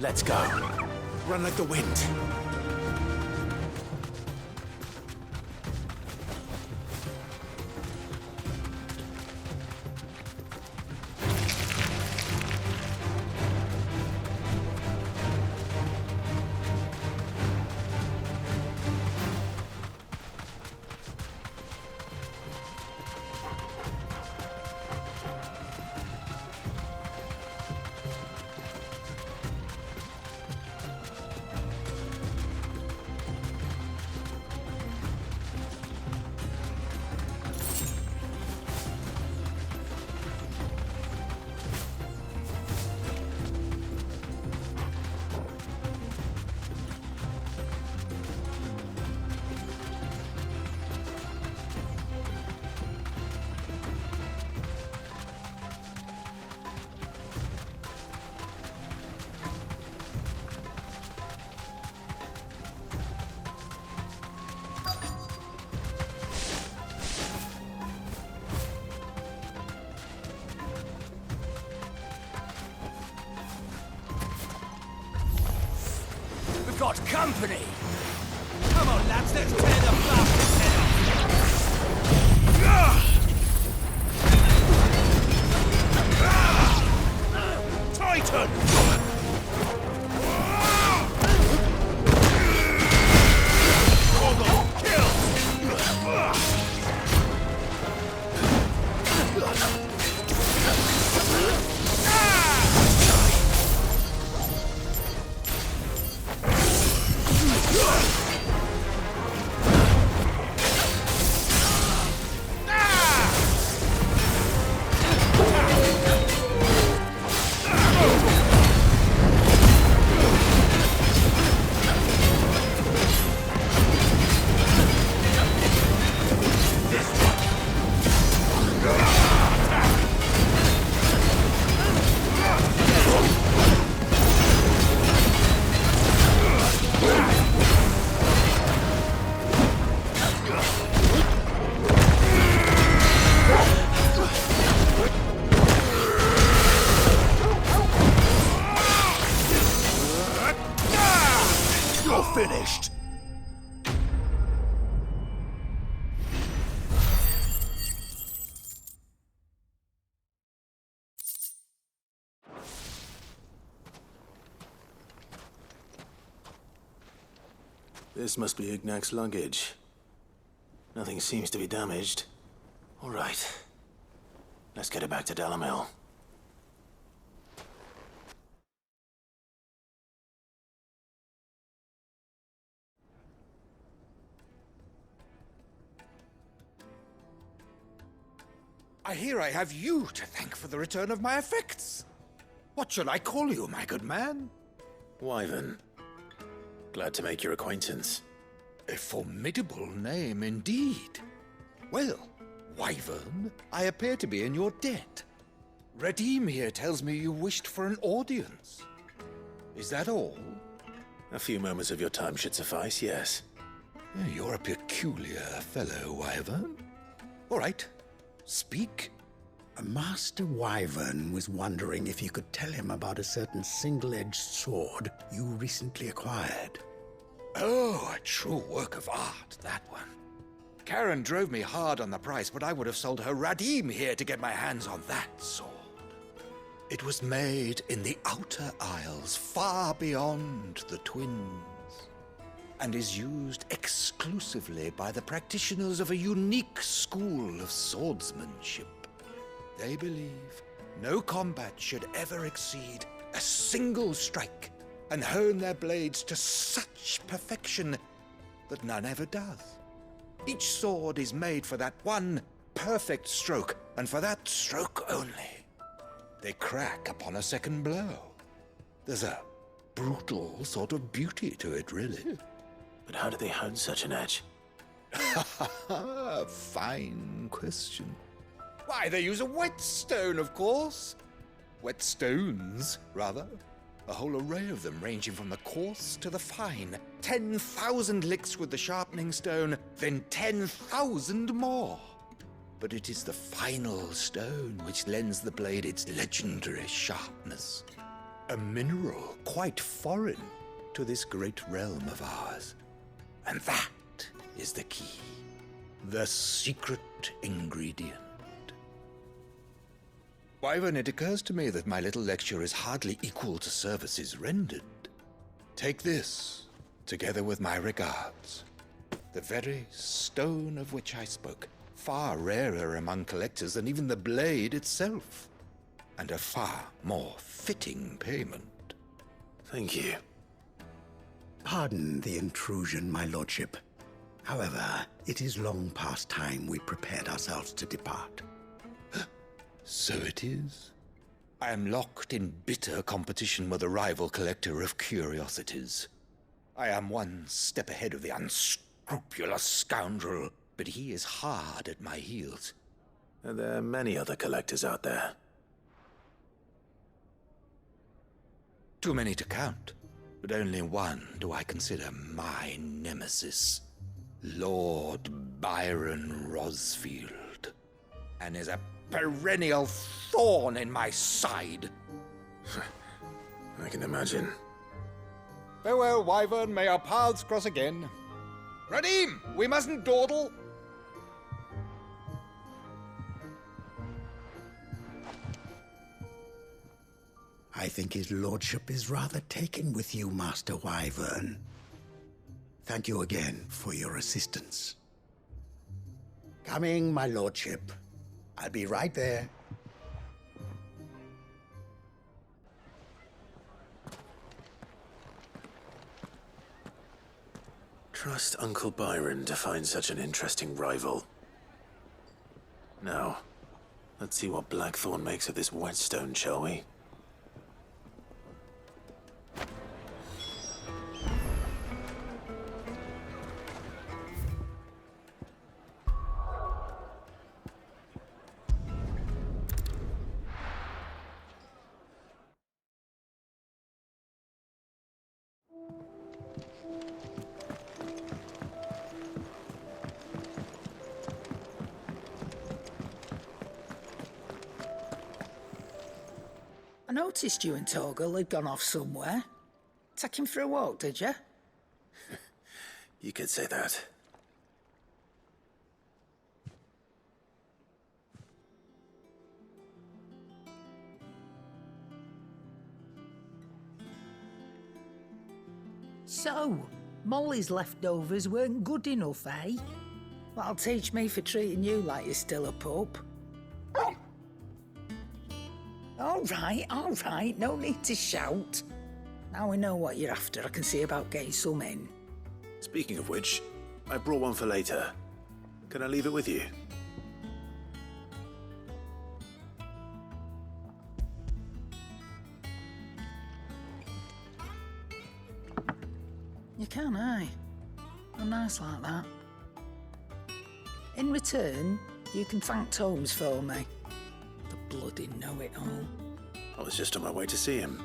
Let's go. Run like the wind. Got company! Come on, lads, let's tear the bastard's head off! Titan! Finished! This must be Ignac's luggage. Nothing seems to be damaged. All right. Let's get it back to Dalamil. I hear I have you to thank for the return of my effects. What shall I call you, my good man? Wyvern. Glad to make your acquaintance. A formidable name indeed. Well, Wyvern, I appear to be in your debt. Redeem here tells me you wished for an audience. Is that all? A few moments of your time should suffice, yes. You're a peculiar fellow, Wyvern. All right. Speak. Master Wyvern was wondering if you could tell him about a certain single-edged sword you recently acquired. Oh, a true work of art, that one. Karen drove me hard on the price, but I would have sold her Radim here to get my hands on that sword. It was made in the Outer Isles, far beyond the Twins, and is used exclusively by the practitioners of a unique school of swordsmanship. They believe no combat should ever exceed a single strike, and hone their blades to such perfection that none ever does. Each sword is made for that one perfect stroke, and for that stroke only. They crack upon a second blow. There's a brutal sort of beauty to it, really. But how do they hone such an edge? Fine question. Why, they use a whetstone, of course. Whetstones, rather. A whole array of them, ranging from the coarse to the fine. 10,000 licks with the sharpening stone, then 10,000 more. But it is the final stone which lends the blade its legendary sharpness. A mineral quite foreign to this great realm of ours. And that is the key. The secret ingredient. Wyvern, it occurs to me that my little lecture is hardly equal to services rendered. Take this, together with my regards. The very stone of which I spoke, far rarer among collectors than even the blade itself, and a far more fitting payment. Thank you. Pardon the intrusion, my lordship. However, it is long past time we prepared ourselves to depart. So it is. I am locked in bitter competition with a rival collector of curiosities. I am one step ahead of the unscrupulous scoundrel, but he is hard at my heels. And there are many other collectors out there. Too many to count, but only one do I consider my nemesis. Lord Byron Rosfield. And is a perennial thorn in my side. I can imagine. Farewell, Wyvern. May our paths cross again. Radim, we mustn't dawdle. I think his lordship is rather taken with you, Master Wyvern. Thank you again for your assistance. Coming, my lordship. I'll be right there. Trust Uncle Byron to find such an interesting rival. Now, let's see what Blackthorn makes of this whetstone, shall we? I noticed you and Torgal had gone off somewhere. Take him for a walk, did you? You could say that. So, Molly's leftovers weren't good enough, eh? That'll teach me for treating you like you're still a pup. All right, no need to shout. Now we know what you're after, I can see about getting some in. Speaking of which, I brought one for later. Can I leave it with you? You can, aye. I'm nice like that. In return, you can thank Tomes for me. The bloody know-it-all. I was just on my way to see him.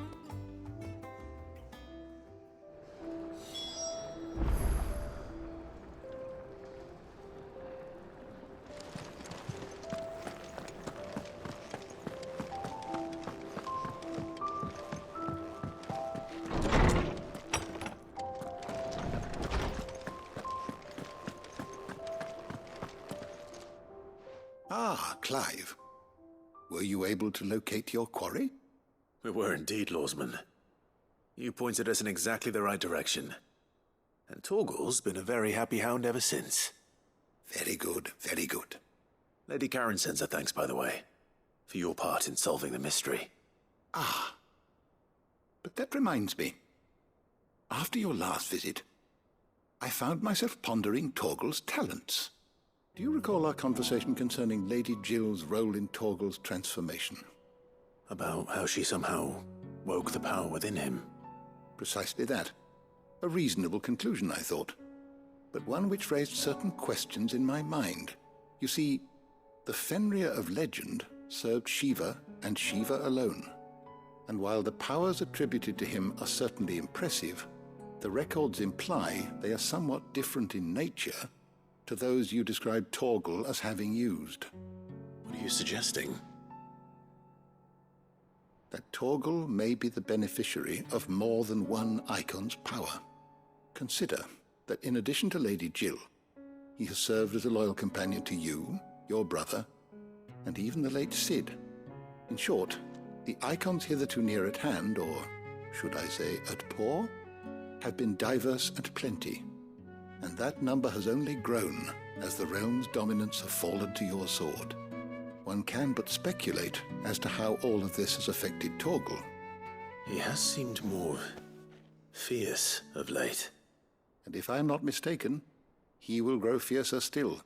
Ah, Clive. Were you able to locate your quarry? We were indeed, Lawsman. You pointed us in exactly the right direction. And Torgal's been a very happy hound ever since. Very good, very good. Lady Karen sends her thanks, by the way, for your part in solving the mystery. Ah. But that reminds me. After your last visit, I found myself pondering Torgal's talents. Do you recall our conversation concerning Lady Jill's role in Torgal's transformation? About how she somehow woke the power within him. Precisely that. A reasonable conclusion, I thought. But one which raised certain questions in my mind. You see, the Fenrir of legend served Shiva and Shiva alone. And while the powers attributed to him are certainly impressive, the records imply they are somewhat different in nature to those you described Torgal as having used. What are you suggesting? that Torgal may be the beneficiary of more than one Icon's power. Consider that in addition to Lady Jill, he has served as a loyal companion to you, your brother, and even the late Cid. In short, the Icons hitherto near at hand, or should I say at paw, have been diverse and plenty, and that number has only grown as the realm's dominance have fallen to your sword. One can but speculate as to how all of this has affected Torgal. He has seemed more fierce of late. And if I am not mistaken, he will grow fiercer still.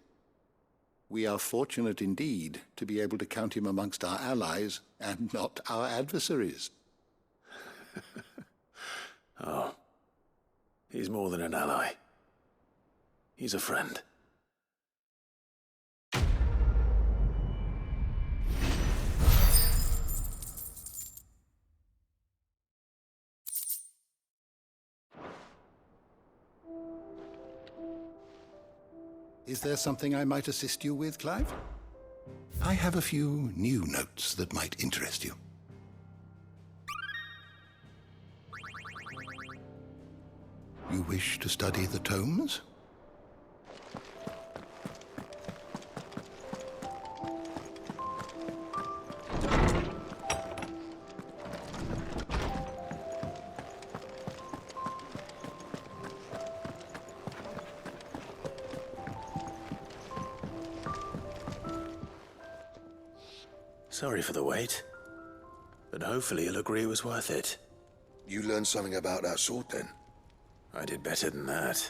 We are fortunate indeed to be able to count him amongst our allies and not our adversaries. Oh, he's more than an ally. He's a friend. Is there something I might assist you with, Clive? I have a few new notes that might interest you. You wish to study the tomes? Sorry for the wait, but hopefully you'll agree it was worth it. You learned something about that sword, then? I did better than that.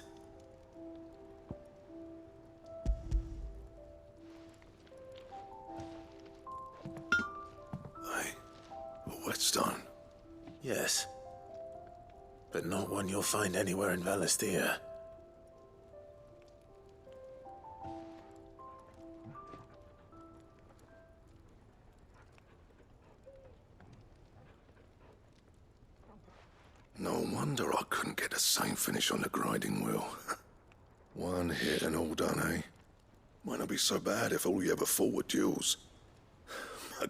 A whetstone? Yes, but not one you'll find anywhere in Valisthea. No wonder I couldn't get the same finish on the grinding wheel. One hit and all done, eh? Might not be so bad if all you ever fought were duels.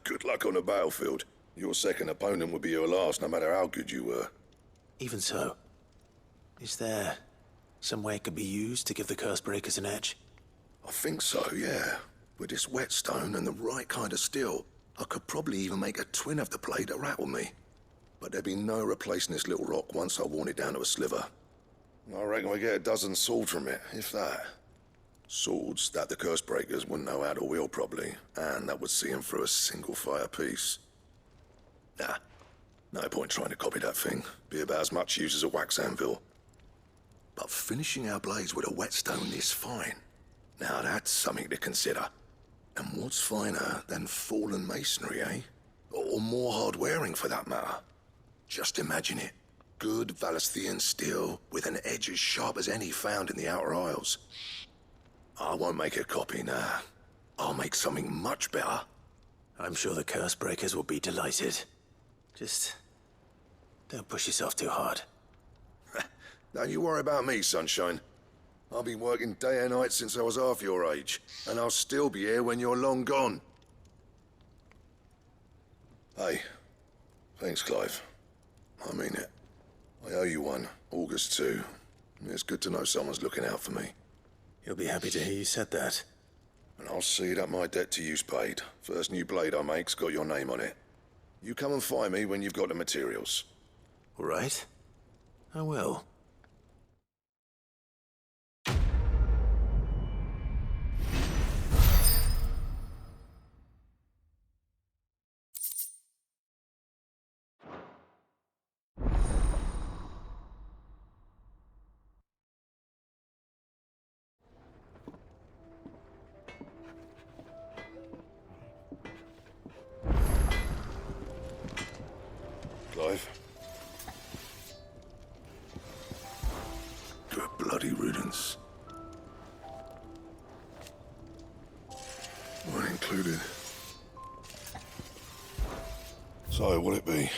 Good luck on the battlefield. Your second opponent would be your last, no matter how good you were. Even so, is there some way it could be used to give the curse breakers an edge? I think so, yeah. With this whetstone and the right kind of steel, I could probably even make a twin of the blade that rattled me. But there'd be no replacing this little rock once I worn it down to a sliver. I reckon we get a dozen swords from it, if that. Swords that the curse breakers wouldn't know how to wield properly, and that would see them through a single fire piece. Nah, no point trying to copy that thing. Be about as much use as a wax anvil. But finishing our blades with a whetstone is fine. Now that's something to consider. And what's finer than fallen masonry, eh? Or more hard wearing, for that matter. Just imagine it. Good Valisthean steel with an edge as sharp as any found in the Outer Isles. I won't make a copy, nah. I'll make something much better. I'm sure the curse breakers will be delighted. Just don't push yourself too hard. Don't you worry about me, sunshine. I've been working day and night since I was half your age, and I'll still be here when you're long gone. Hey, thanks, Clive. I mean it. I owe you one, August too. It's good to know someone's looking out for me. You'll be happy to hear you said that. And I'll see that my debt to you's paid. First new blade I make's got your name on it. You come and find me when you've got the materials. All right? I will. Clive? Good bloody riddance. Mine included. So, what'll it be?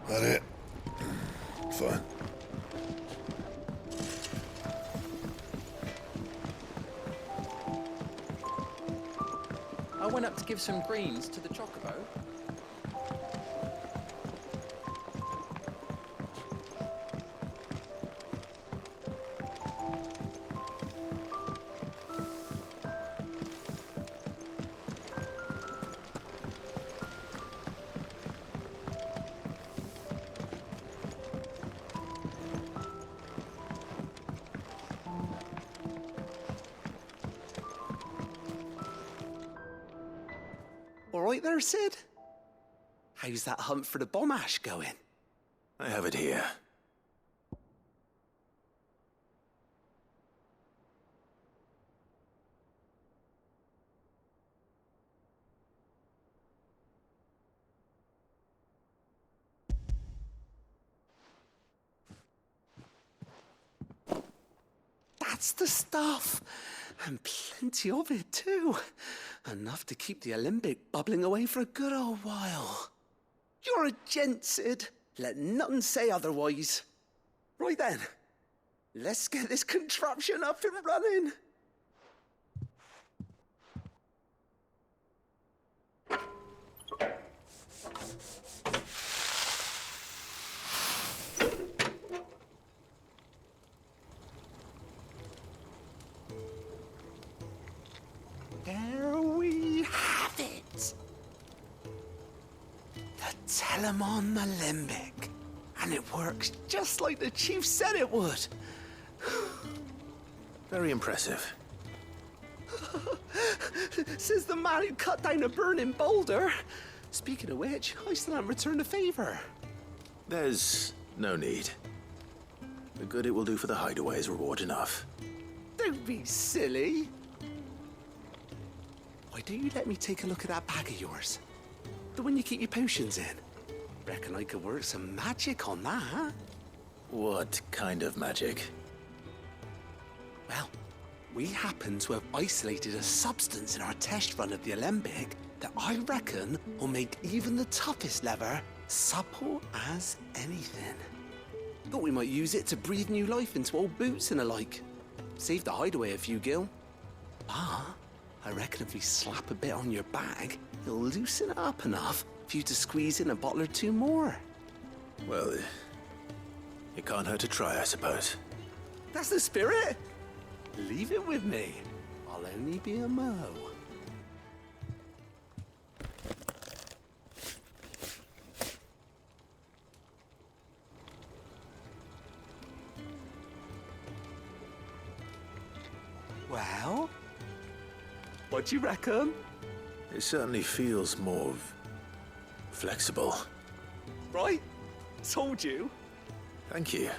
That it? Fine. went up to give some greens to the chocobo. All right there, Sid? How's that hunt for the bomb ash going? I have it here. That's the stuff. And plenty of it, too. Enough to keep the Alembic bubbling away for a good old while. You're a gent, Sid. Let nothing say otherwise. Right then, let's get this contraption up and running. There we have it. The Telemon Alembic. And it works just like the chief said it would. Very impressive. Says the man who cut down a burning boulder. Speaking of which, I still haven't returned the favor. There's no need. The good it will do for the hideaway is reward enough. Don't be silly. Why don't you let me take a look at that bag of yours? The one you keep your potions in. Reckon I could work some magic on that. What kind of magic? Well, we happen to have isolated a substance in our test run of the Alembic that I reckon will make even the toughest leather supple as anything. Thought we might use it to breathe new life into old boots and the like. Save the hideaway a few gil. But I reckon if we slap a bit on your bag, it'll loosen it up enough for you to squeeze in a bottle or two more. Well, it can't hurt to try, I suppose. That's the spirit. Leave it with me. I'll only be a mo. Well, what do you reckon? It certainly feels more flexible. Right? Told you. Thank you.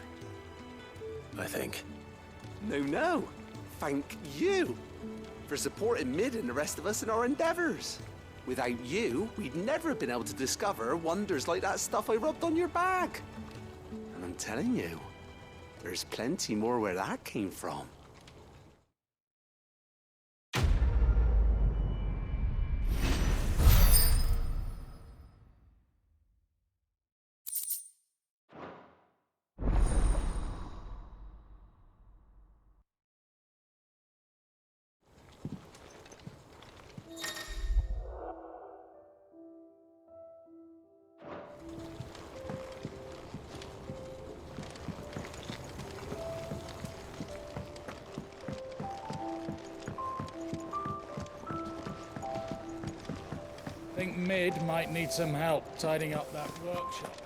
I think. No. Thank you for supporting Mid and the rest of us in our endeavors. Without you, we'd never have been able to discover wonders like that stuff I rubbed on your back. And I'm telling you, there's plenty more where that came from. I think Mid might need some help tidying up that workshop.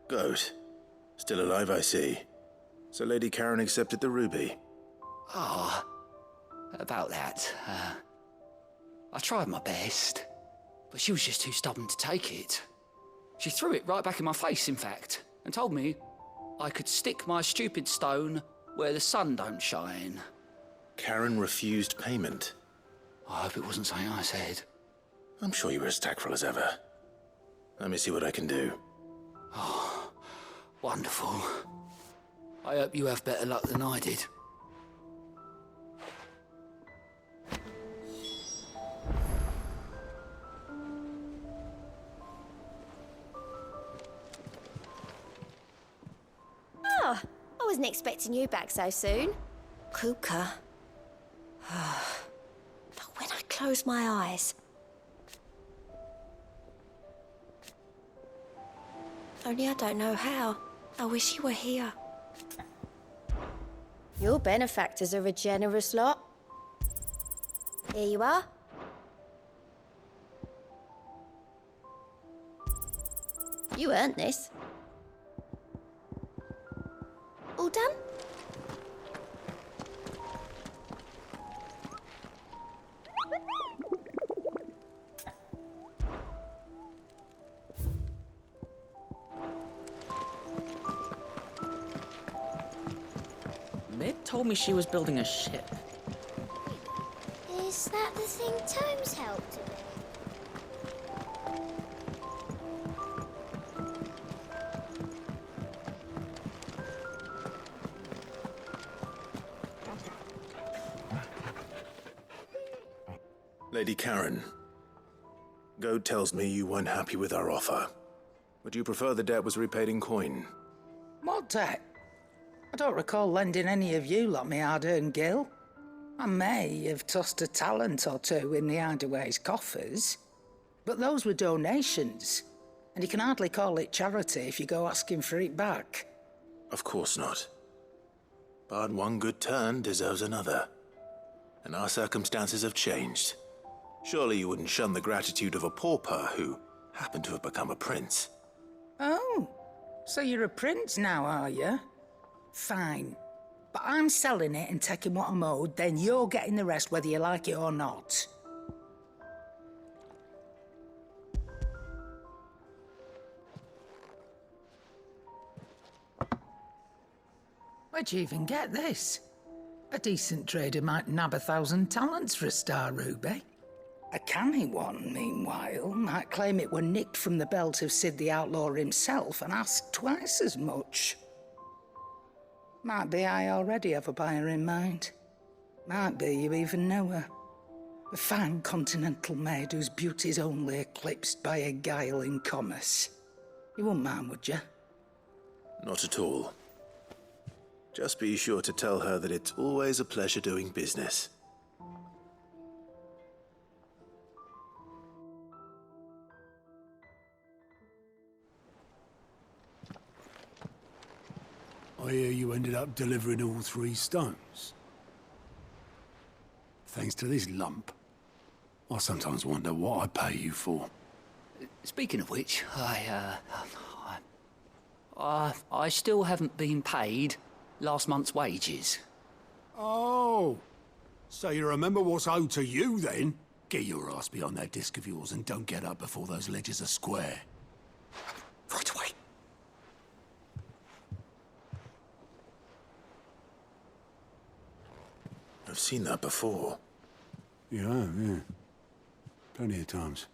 Goat. Still alive, I see. So Lady Karen accepted the ruby. About that, I tried my best, but she was just too stubborn to take it. She threw it right back in my face, in fact, and told me I could stick my stupid stone where the sun don't shine. Karen refused payment. I hope it wasn't something I said. I'm sure you were as tactful as ever. Let me see what I can do. Wonderful. I hope you have better luck than I did. I wasn't expecting you back so soon. Kuka. But when I close my eyes... Only I don't know how. I wish you were here. Your benefactors are a generous lot. Here you are. You earned this. All done? Mid told me she was building a ship. Is that the thing Tomes helped with? Lady Karen, Goad tells me you weren't happy with our offer. Would you prefer the debt was repaid in coin? What debt? I don't recall lending any of you lot me hard-earned gil. I may have tossed a talent or two in the Hideaway's coffers, but those were donations, and you can hardly call it charity if you go asking for it back. Of course not. But one good turn deserves another. And our circumstances have changed. Surely you wouldn't shun the gratitude of a pauper who happened to have become a prince. Oh, so you're a prince now, are you? Fine. But I'm selling it and taking what I'm owed, then you're getting the rest whether you like it or not. Where'd you even get this? A decent trader might nab 1,000 talents for a star ruby. A canny one, meanwhile, might claim it were nicked from the belt of Sid the Outlaw himself and ask twice as much. Might be I already have a buyer in mind. Might be you even know her. A fine continental maid whose beauty's only eclipsed by a guile in commerce. You wouldn't mind, would you? Not at all. Just be sure to tell her that it's always a pleasure doing business. I hear you ended up delivering all 3 stones. Thanks to this lump. I sometimes wonder what I pay you for. Speaking of which, I still haven't been paid last month's wages. Oh, so you remember what's owed to you then? Get your ass behind that disc of yours and don't get up before those ledgers are square. Right away. I've seen that before. You have, yeah. Plenty of times.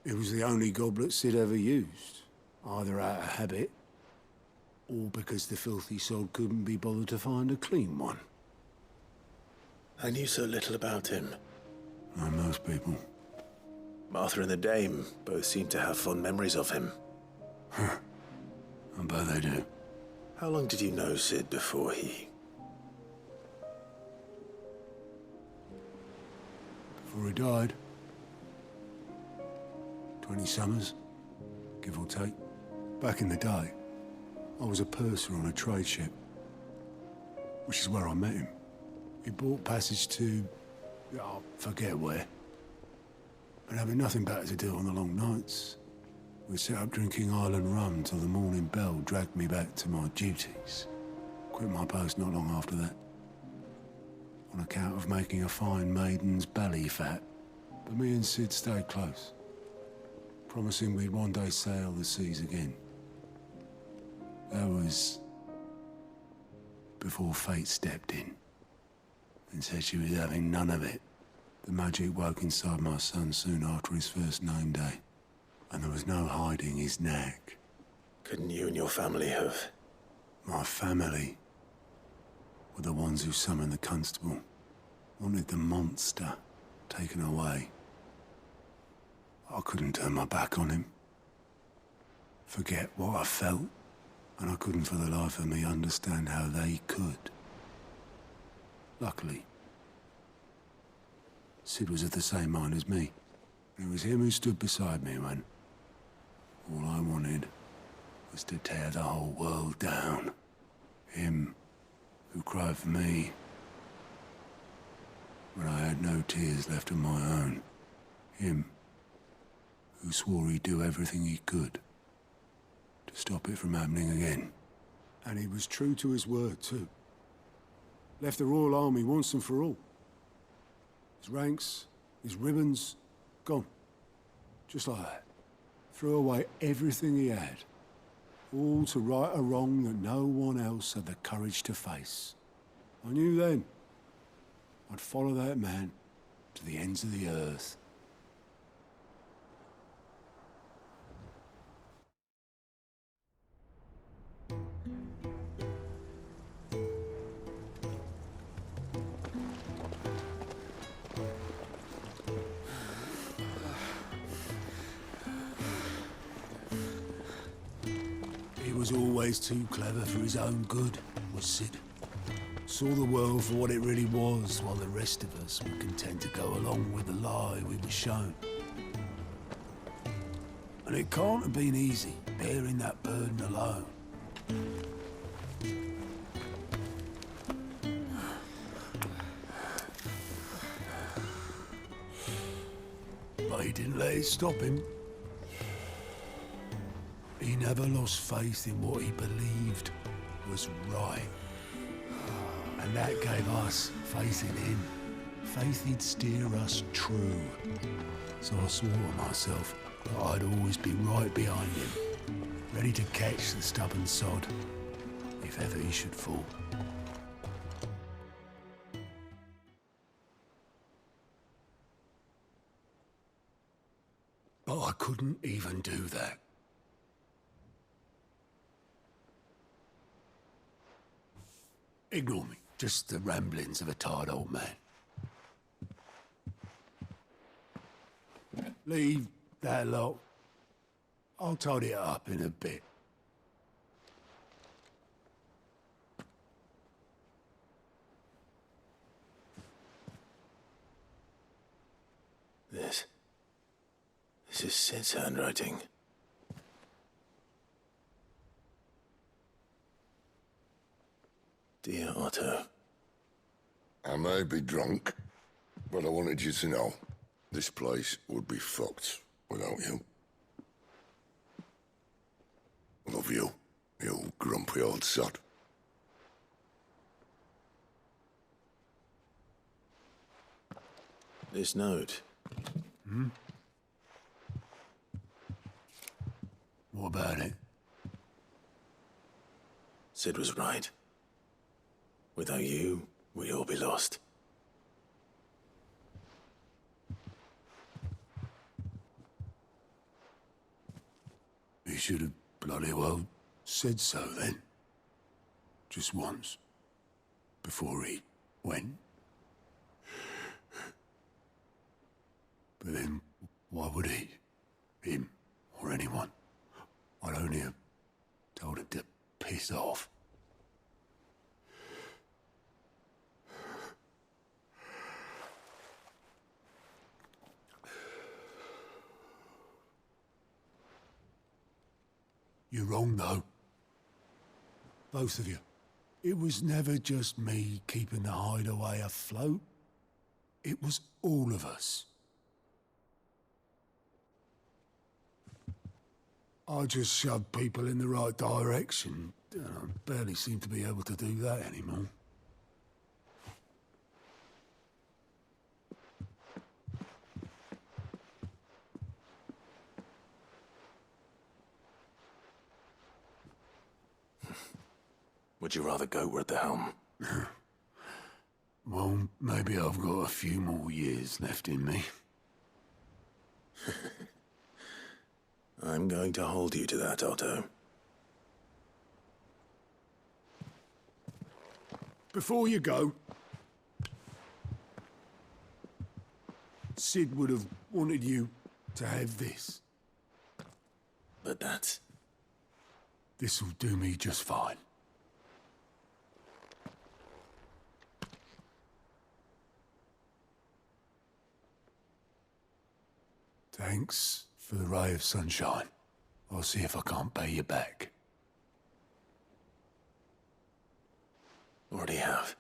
It was the only goblet Sid ever used. Either out of habit, or because the filthy sod couldn't be bothered to find a clean one. I knew so little about him. Like most people. Martha and the Dame both seem to have fond memories of him. I bet they do. How long did you know Sid before he... Before he died. 20 summers, give or take. Back in the day, I was a purser on a trade ship, which is where I met him. He bought passage to... I forget where. But having nothing better to do on the long nights, we set up drinking island rum till the morning bell dragged me back to my duties. Quit my post not long after that. On account of making a fine maiden's belly fat. But me and Sid stayed close, promising we'd one day sail the seas again. That was before fate stepped in and said she was having none of it. The magic woke inside my son soon after his first name day, and there was no hiding his knack. Couldn't you and your family have... My family were the ones who summoned the constable, wanted the monster taken away. I couldn't turn my back on him. Forget what I felt And I couldn't for the life of me understand how they could. Luckily, Sid was of the same mind as me. It was him who stood beside me when all I wanted was to tear the whole world down. Him who cried for me when I had no tears left of my own. Him who swore he'd do everything he could to stop it from happening again. And he was true to his word, too. Left the Royal Army once and for all. His ranks, his ribbons, gone. Just like that. Threw away everything he had. All to right a wrong that no one else had the courage to face. I knew then I'd follow that man to the ends of the earth. He was always too clever for his own good, was Sid. Saw the world for what it really was, while the rest of us were content to go along with the lie we were shown. And it can't have been easy, bearing that burden alone. But he didn't let it stop him. He never lost faith in what he believed was right. And that gave us faith in him. Faith he'd steer us true. So I swore to myself that I'd always be right behind him, ready to catch the stubborn sod, if ever he should fall. But I couldn't even do that. Ignore me. Just the ramblings of a tired old man. Leave that lot. I'll tidy it up in a bit. This is Sid's handwriting. Dear Otto. I may be drunk, but I wanted you to know this place would be fucked without you. Love you, you grumpy old sod. This note. What about it? Sid was right. Without you, we'd all be lost. He should have bloody well said so then. Just once. Before he went. But then, why would he? Him, or anyone? I'd only have told him to piss off. You're wrong, though. Both of you. It was never just me keeping the hideaway afloat. It was all of us. I just shoved people in the right direction, and I barely seem to be able to do that anymore. Would you rather go at the helm? Well, maybe I've got a few more years left in me. I'm going to hold you to that, Otto. Before you go, Sid would have wanted you to have this. But that's This'll do me just fine. Thanks for the ray of sunshine. I'll see if I can't pay you back. Already have.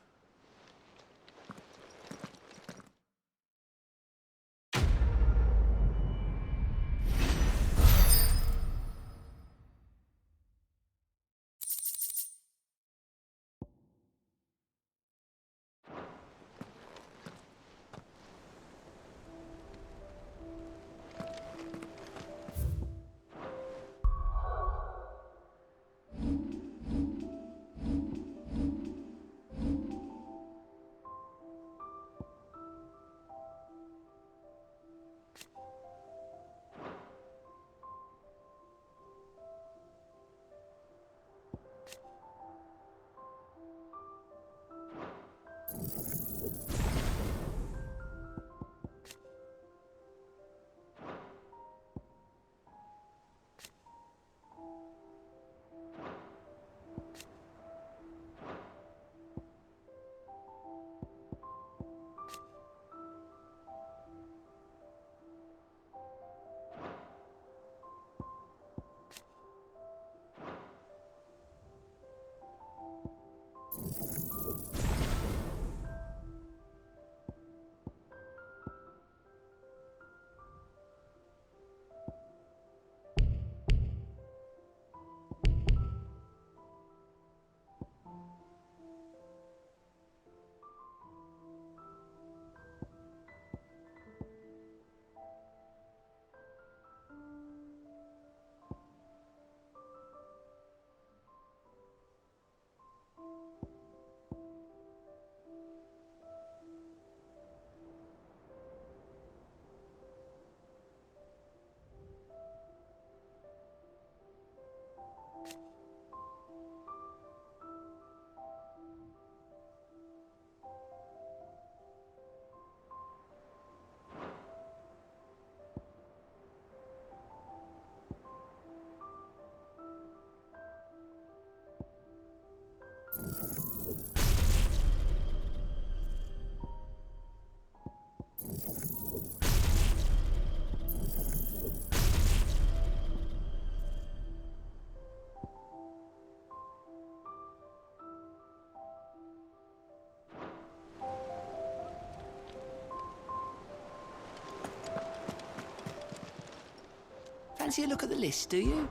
Fancy a look at the list, do you?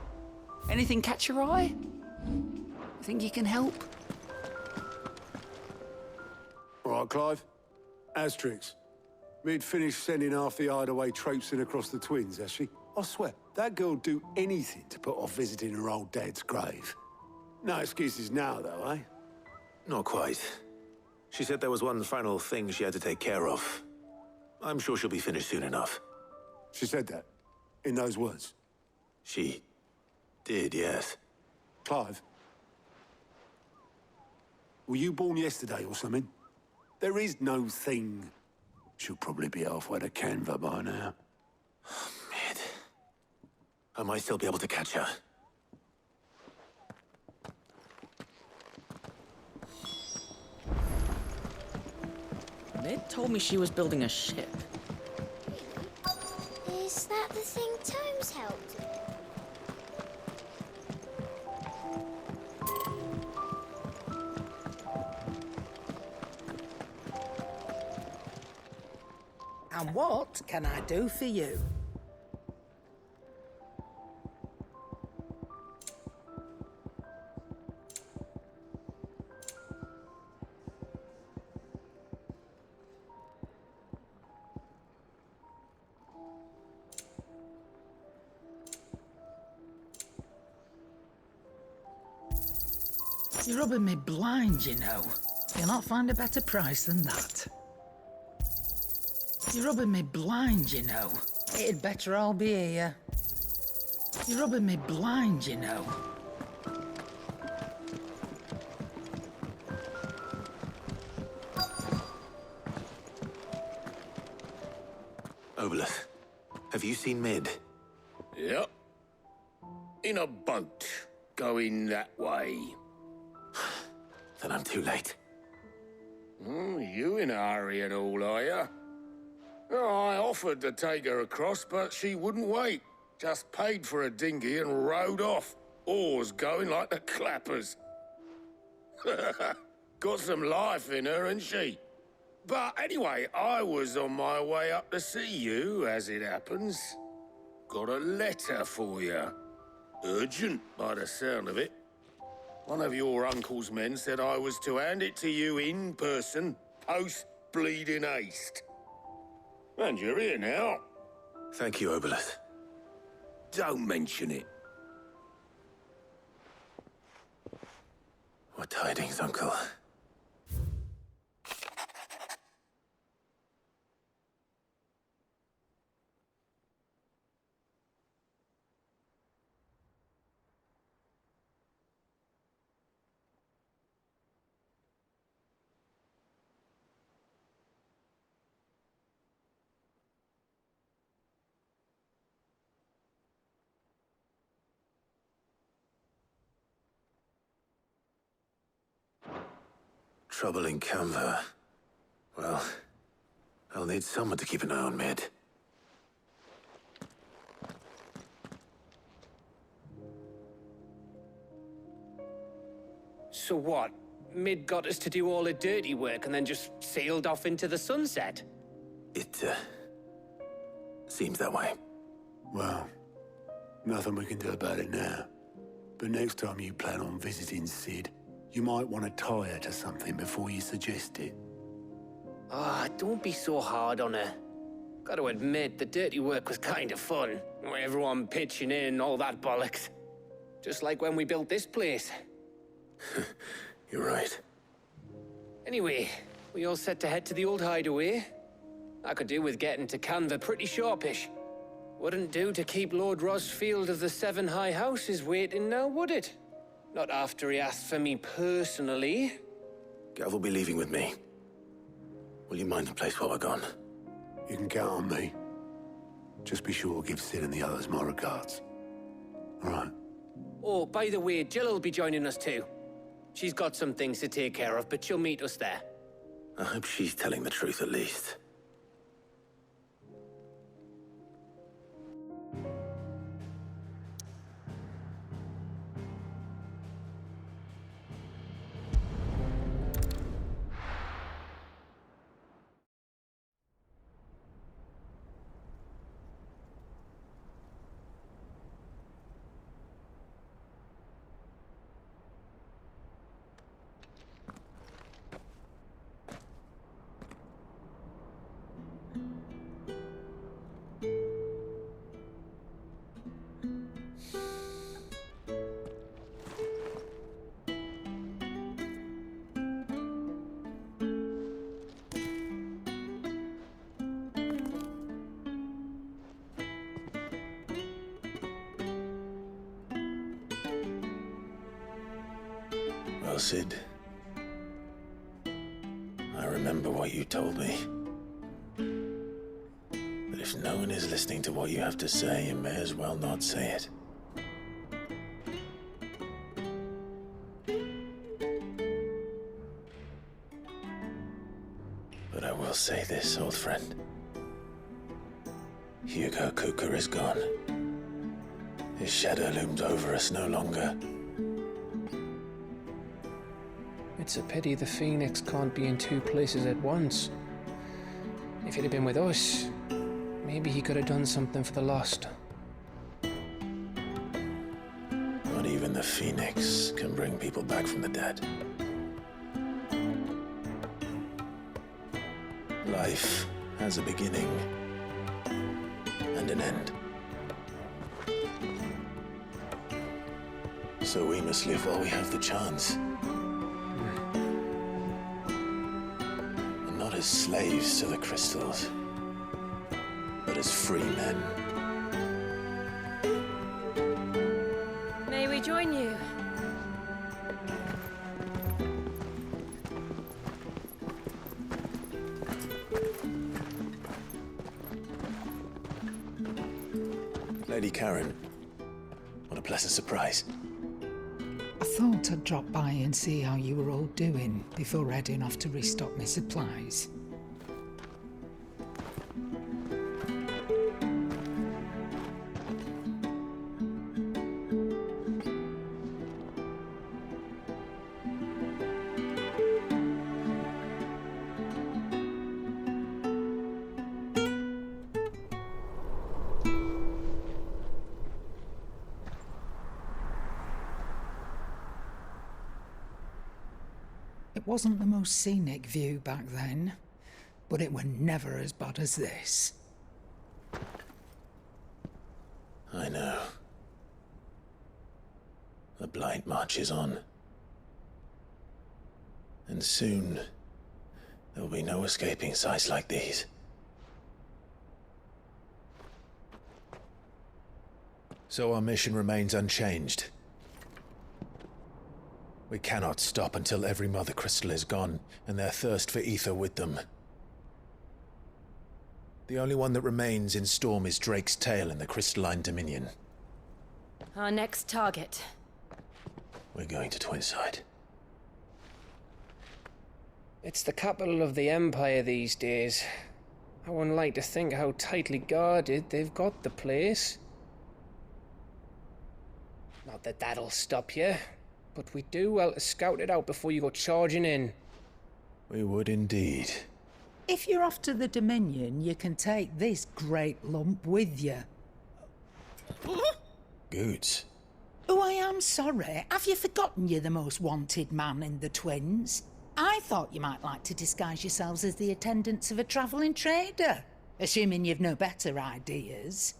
Anything catch your eye? Think you can help? All right, Clive. Asterix. We'd finished sending half the hideaway traipsing across the twins, has she? I swear, that girl'd do anything to put off visiting her old dad's grave. No excuses now, though, eh? Not quite. She said there was one final thing she had to take care of. I'm sure she'll be finished soon enough. She said that? In those words? She did, yes. Clive? Were you born yesterday or something? There is no thing. She'll probably be halfway to Canva by now. Mid. I might still be able to catch her. Ned told me she was building a ship. Is that the thing Tomes helped with? And what can I do for you? You're rubbing me blind, you know. You'll not find a better price than that. You're rubbing me blind, you know. It'd better all be here. You're rubbing me blind, you know. Obolus, have you seen Mid? Yep. In a boat. going that way. Then I'm too late. You in a hurry and all, are you? Oh, I offered to take her across, but she wouldn't wait. Just paid for a dinghy and rowed off. Oars going like the clappers. Got some life in her, ain't she? But anyway, I was on my way up to see you, as it happens. Got a letter for you. Urgent, by the sound of it. One of your uncle's men said I was to hand it to you in person, post-bleeding haste. And you're here now. Thank you, Obolus. Don't mention it. What tidings, Uncle? Trouble in Canva. Well, I'll need someone to keep an eye on Mid. So what? Mid got us to do all the dirty work and then just sailed off into the sunset? It, seems that way. Well, nothing we can do about it now. But next time you plan on visiting Sid, you might want to tie her to something before you suggest it. Ah, don't be so hard on her. Got to admit, the dirty work was kind of fun. Everyone pitching in, all that bollocks. Just like when we built this place. You're right. Anyway, we all set to head to the old hideaway. I could do with getting to Canva pretty sharpish. Wouldn't do to keep Lord Rosfield of the Seven High Houses waiting now, would it? Not after he asked for me personally. Gav will be leaving with me. Will you mind the place while we're gone? You can count on me. Just be sure to give Sid and the others my regards. All right. Oh, by the way, Jill will be joining us too. She's got some things to take care of, but she'll meet us there. I hope she's telling the truth at least. Well, Sid, I remember what you told me. But if no one is listening to what you have to say, you may as well not say it. But I will say this, old friend. Hugo Cooker is gone. His shadow looms over us no longer. It's a pity the Phoenix can't be in two places at once. If he'd have been with us, maybe he could have done something for the lost. Not even the Phoenix can bring people back from the dead. Life has a beginning and an end. So we must live while we have the chance. And not as slaves to the crystals, but as free men. May we join you? Lady Karen, what a pleasant surprise. thought I'd drop by and see how you were all doing before heading off to restock my supplies. It wasn't the most scenic view back then, but it were never as bad as this. I know. The Blight marches on. And soon, there'll be no escaping sights like these. So our mission remains unchanged. We cannot stop until every Mother Crystal is gone, and their thirst for ether with them. The only one that remains in Storm is Drake's Tail in the Crystalline Dominion. Our next target. We're going to Twinside. It's the capital of the Empire these days. I wouldn't like to think how tightly guarded they've got the place. Not that that'll stop you, but we do well to scout it out before you go charging in. We would indeed. If you're off to the Dominion, you can take this great lump with you. Goods. Oh, I am sorry. Have you forgotten you're the most wanted man in the Twins? I thought you might like to disguise yourselves as the attendants of a travelling trader, assuming you've no better ideas.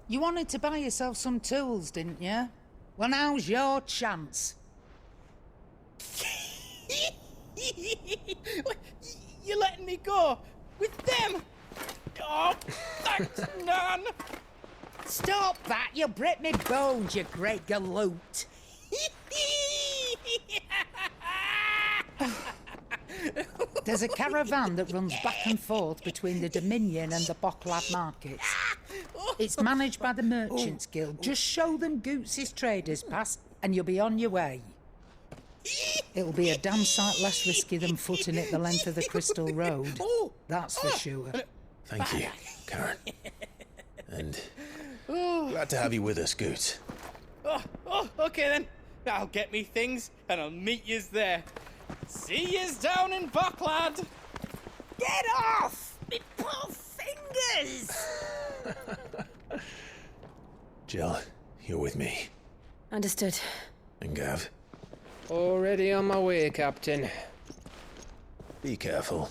You wanted to buy yourself some tools, didn't you? Well, now's your chance. You're letting me go? With them? Oh, thanks, Nan! Stop that! You'll break me bones, you great galoot! There's a caravan that runs back and forth between the Dominion and the Bocklad markets. It's managed by the Merchants Guild. Just show them Goots' traders past and you'll be on your way. It'll be a damn sight less risky than footing it the length of the Crystal Road. That's for sure. Thank you, Karen. And glad to have you with us, Goots. Okay then. I'll get me things and I'll meet yous there. See yous down in Bocklad. Get off! Me poor fingers! Jill, you're with me. Understood. And Gav? Already on my way, Captain. Be careful.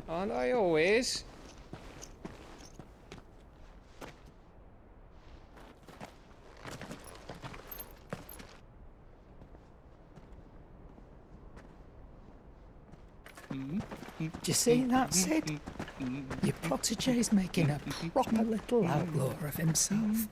Aren't I always? Do you see that, Sid? Your protege's making a proper little outlaw of himself.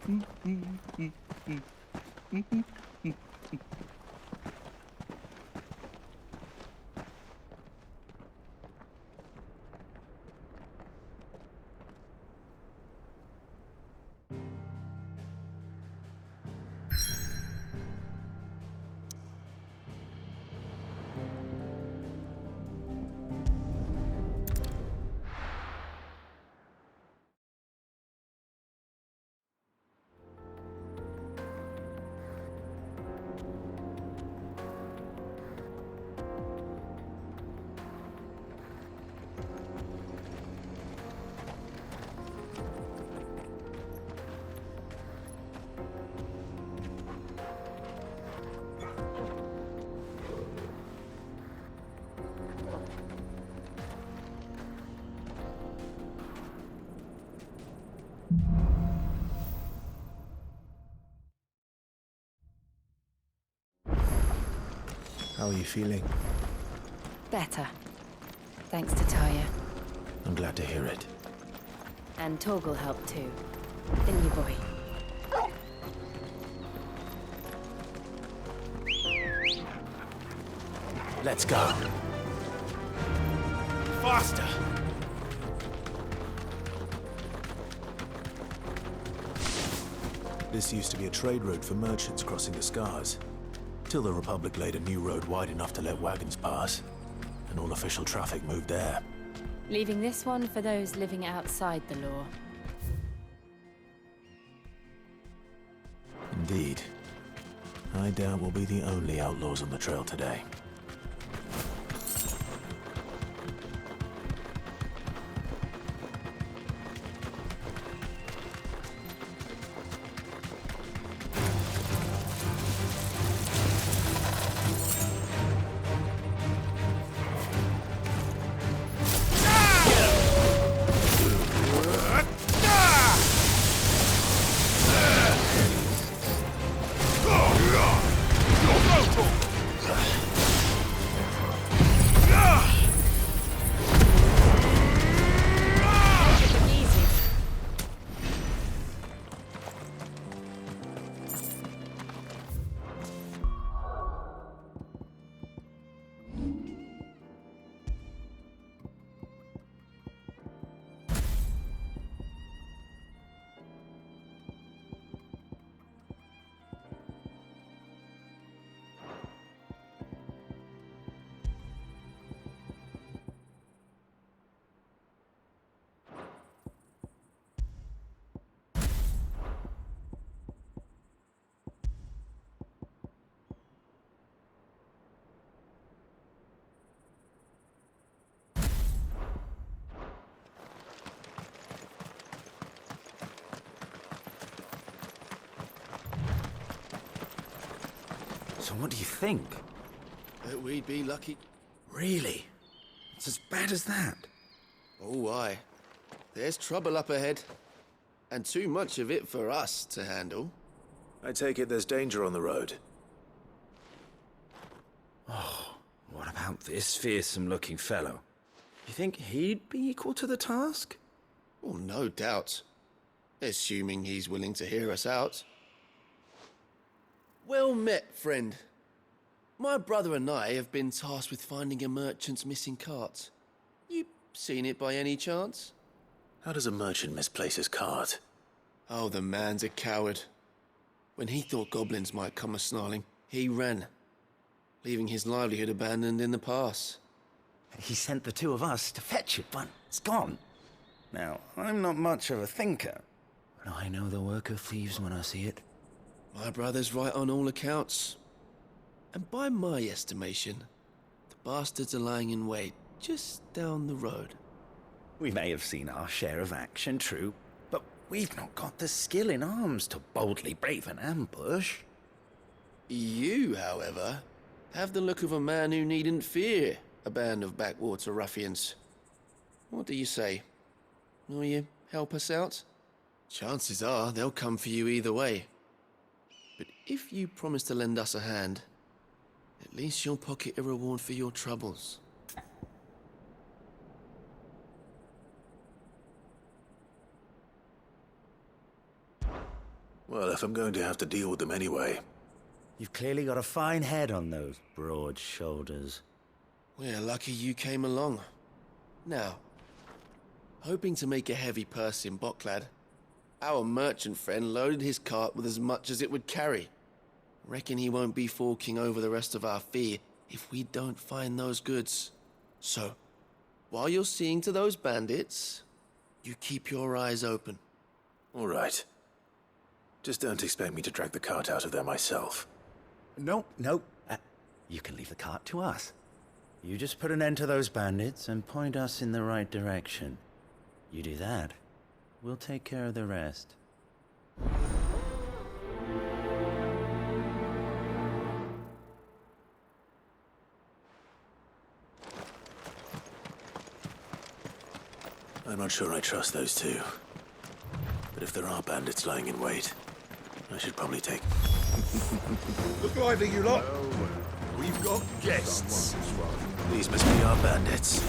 How are you feeling? Better. Thanks to Taya. I'm glad to hear it. And Torgal helped too. Didn't you, boy? Let's go. Faster! This used to be a trade route for merchants crossing the Scars, till the Republic laid a new road wide enough to let wagons pass, and all official traffic moved there. Leaving this one for those living outside the law. Indeed. I doubt we'll be the only outlaws on the trail today. So what do you think? That we'd be lucky. Really? It's as bad as that? Oh, aye. There's trouble up ahead. And too much of it for us to handle. I take it there's danger on the road. Oh, what about this fearsome-looking fellow? You think he'd be equal to the task? Oh, no doubt. Assuming he's willing to hear us out. Well met, friend. My brother and I have been tasked with finding a merchant's missing cart. You seen it by any chance? How does a merchant misplace his cart? Oh, the man's a coward. When he thought goblins might come a-snarling, he ran, leaving his livelihood abandoned in the pass. He sent the two of us to fetch it, but it's gone. Now, I'm not much of a thinker, but I know the work of thieves when I see it. My brother's right on all accounts. And by my estimation, the bastards are lying in wait just down the road. We may have seen our share of action, true, but we've not got the skill in arms to boldly brave an ambush. You, however, have the look of a man who needn't fear a band of backwater ruffians. What do you say? Will you help us out? Chances are they'll come for you either way. But if you promise to lend us a hand, at least you'll pocket a reward for your troubles. Well, if I'm going to have to deal with them anyway. You've clearly got a fine head on those broad shoulders. We're lucky you came along. Now, hoping to make a heavy purse in Boklad, our merchant friend loaded his cart with as much as it would carry. Reckon he won't be forking over the rest of our fee if we don't find those goods. So, while you're seeing to those bandits, you keep your eyes open. All right. Just don't expect me to drag the cart out of there myself. No. You can leave the cart to us. You just put an end to those bandits and point us in the right direction. You do that, we'll take care of the rest. I'm not sure I trust those two. But if there are bandits lying in wait, I should probably take... Look lively, you lot. We've got guests. These must be our bandits.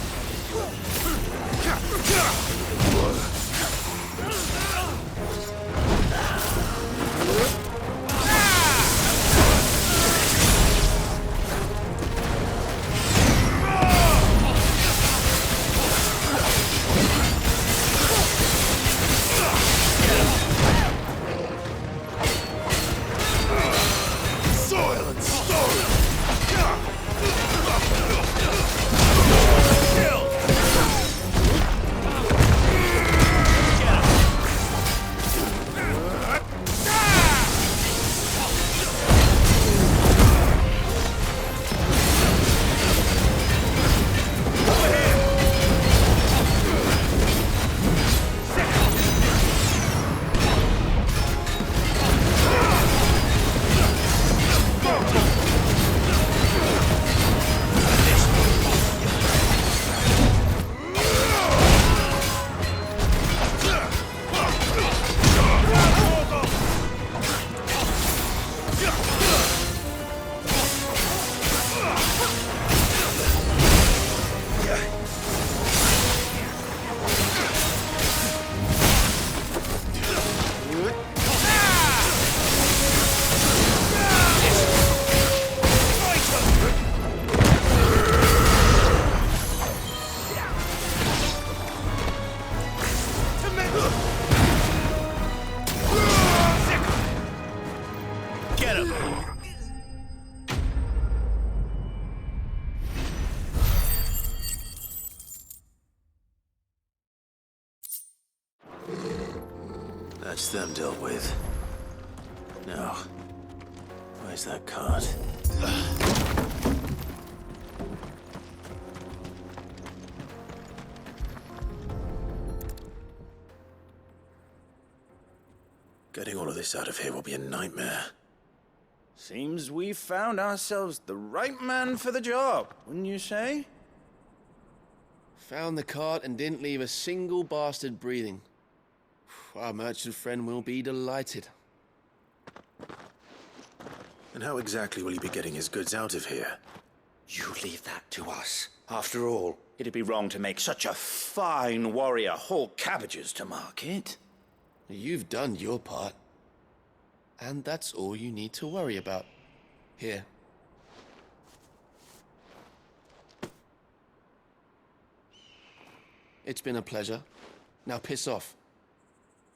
That's them dealt with. Now, where's that cart? Getting all of this out of here will be a nightmare. Seems we've found ourselves the right man for the job, wouldn't you say? Found the cart and didn't leave a single bastard breathing. Our merchant friend will be delighted. And how exactly will he be getting his goods out of here? You leave that to us. After all, it'd be wrong to make such a fine warrior haul cabbages to market. You've done your part. And that's all you need to worry about. Here. It's been a pleasure. Now piss off.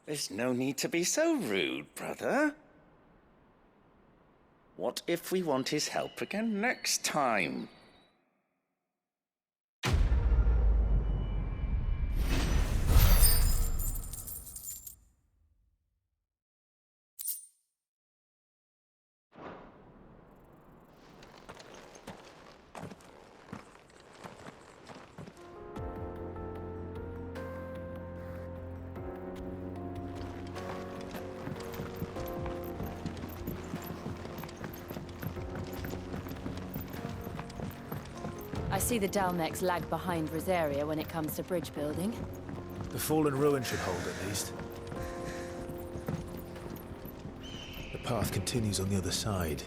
There's no need to be so rude, brother. What if we want his help again next time? I see the Dalmex lag behind Rosaria when it comes to bridge building. The fallen ruin should hold, at least. The path continues on the other side.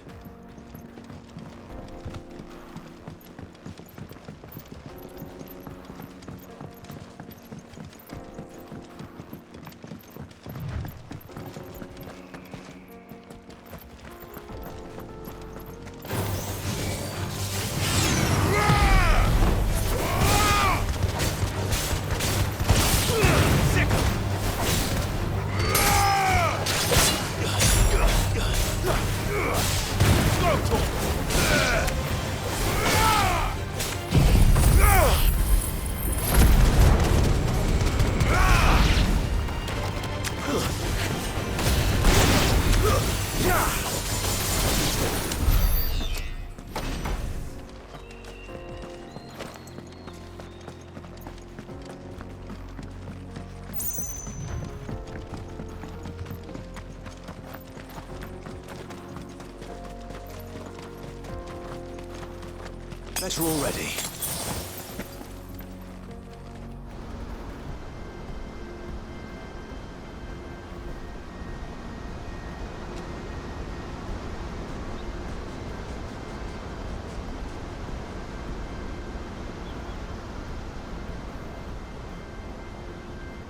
Bet we're all ready.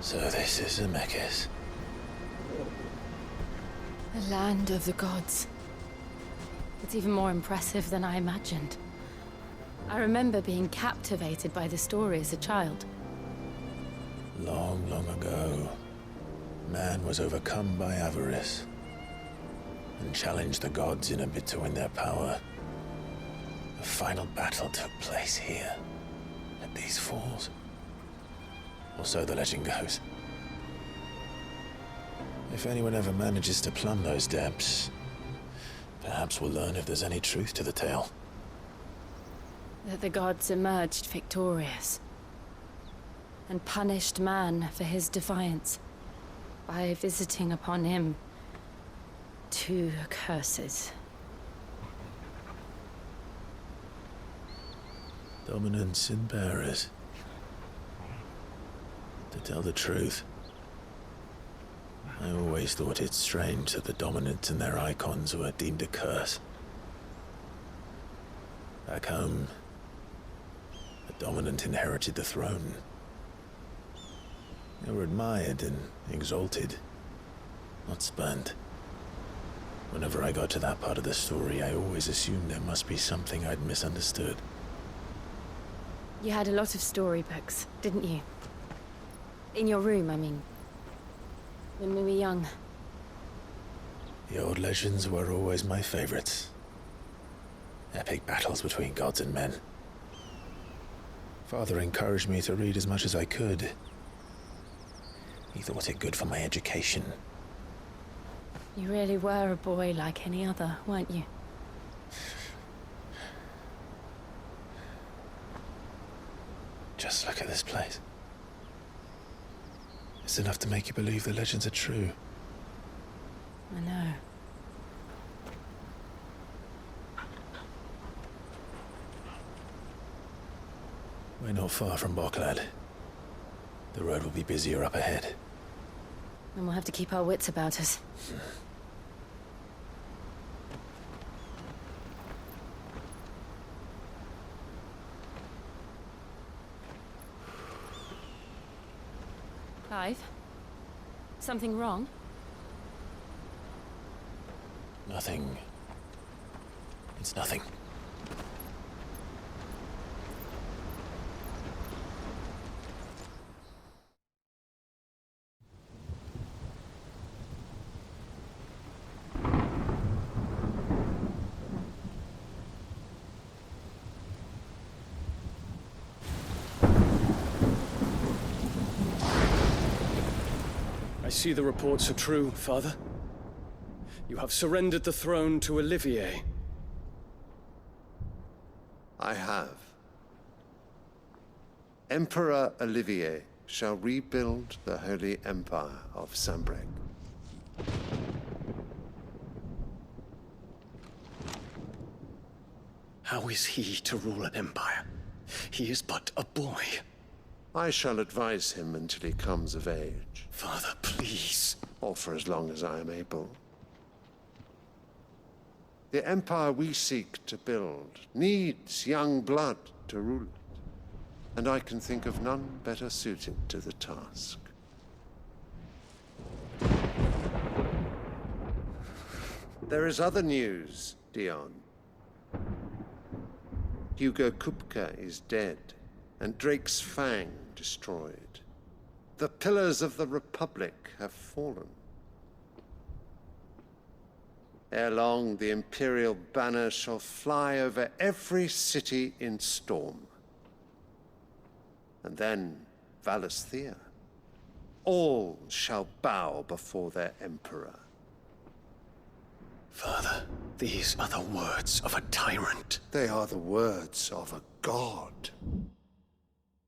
So this is Zemeckis. The land of the gods. It's even more impressive than I imagined. I remember being captivated by the story as a child. Long, long ago, man was overcome by avarice and challenged the gods in a bid to win their power. The final battle took place here, at these falls. Or so the legend goes. If anyone ever manages to plumb those depths, perhaps we'll learn if there's any truth to the tale. That the gods emerged victorious and punished man for his defiance by visiting upon him 2 curses. Dominance and bearers. To tell the truth, I always thought it strange that the dominant and their icons were deemed a curse. Back home, the dominant inherited the throne. They were admired and exalted, not spurned. Whenever I got to that part of the story, I always assumed there must be something I'd misunderstood. You had a lot of storybooks, didn't you? In your room, I mean. When we were young. The old legends were always my favorites. Epic battles between gods and men. Father encouraged me to read as much as I could. He thought it good for my education, You really were a boy like any other, weren't you? Just look at this place. It's enough to make you believe the legends are true. I know. We're not far from Boklad. The road will be busier up ahead. And we'll have to keep our wits about us. Clive? Something wrong? Nothing. It's nothing. I see the reports are true, Father. You have surrendered the throne to Olivier. I have. Emperor Olivier shall rebuild the Holy Empire of Sanbreque. How is he to rule an empire? He is but a boy. I shall advise him until he comes of age. Father, please. Or for as long as I am able. The empire we seek to build needs young blood to rule it, and I can think of none better suited to the task. There is other news, Dion. Hugo Kupka is dead, and Drake's Fang destroyed. The pillars of the Republic have fallen. Ere long, the Imperial banner shall fly over every city in Storm. And then Valisthea. All shall bow before their Emperor. Father, these are the words of a tyrant. They are the words of a god.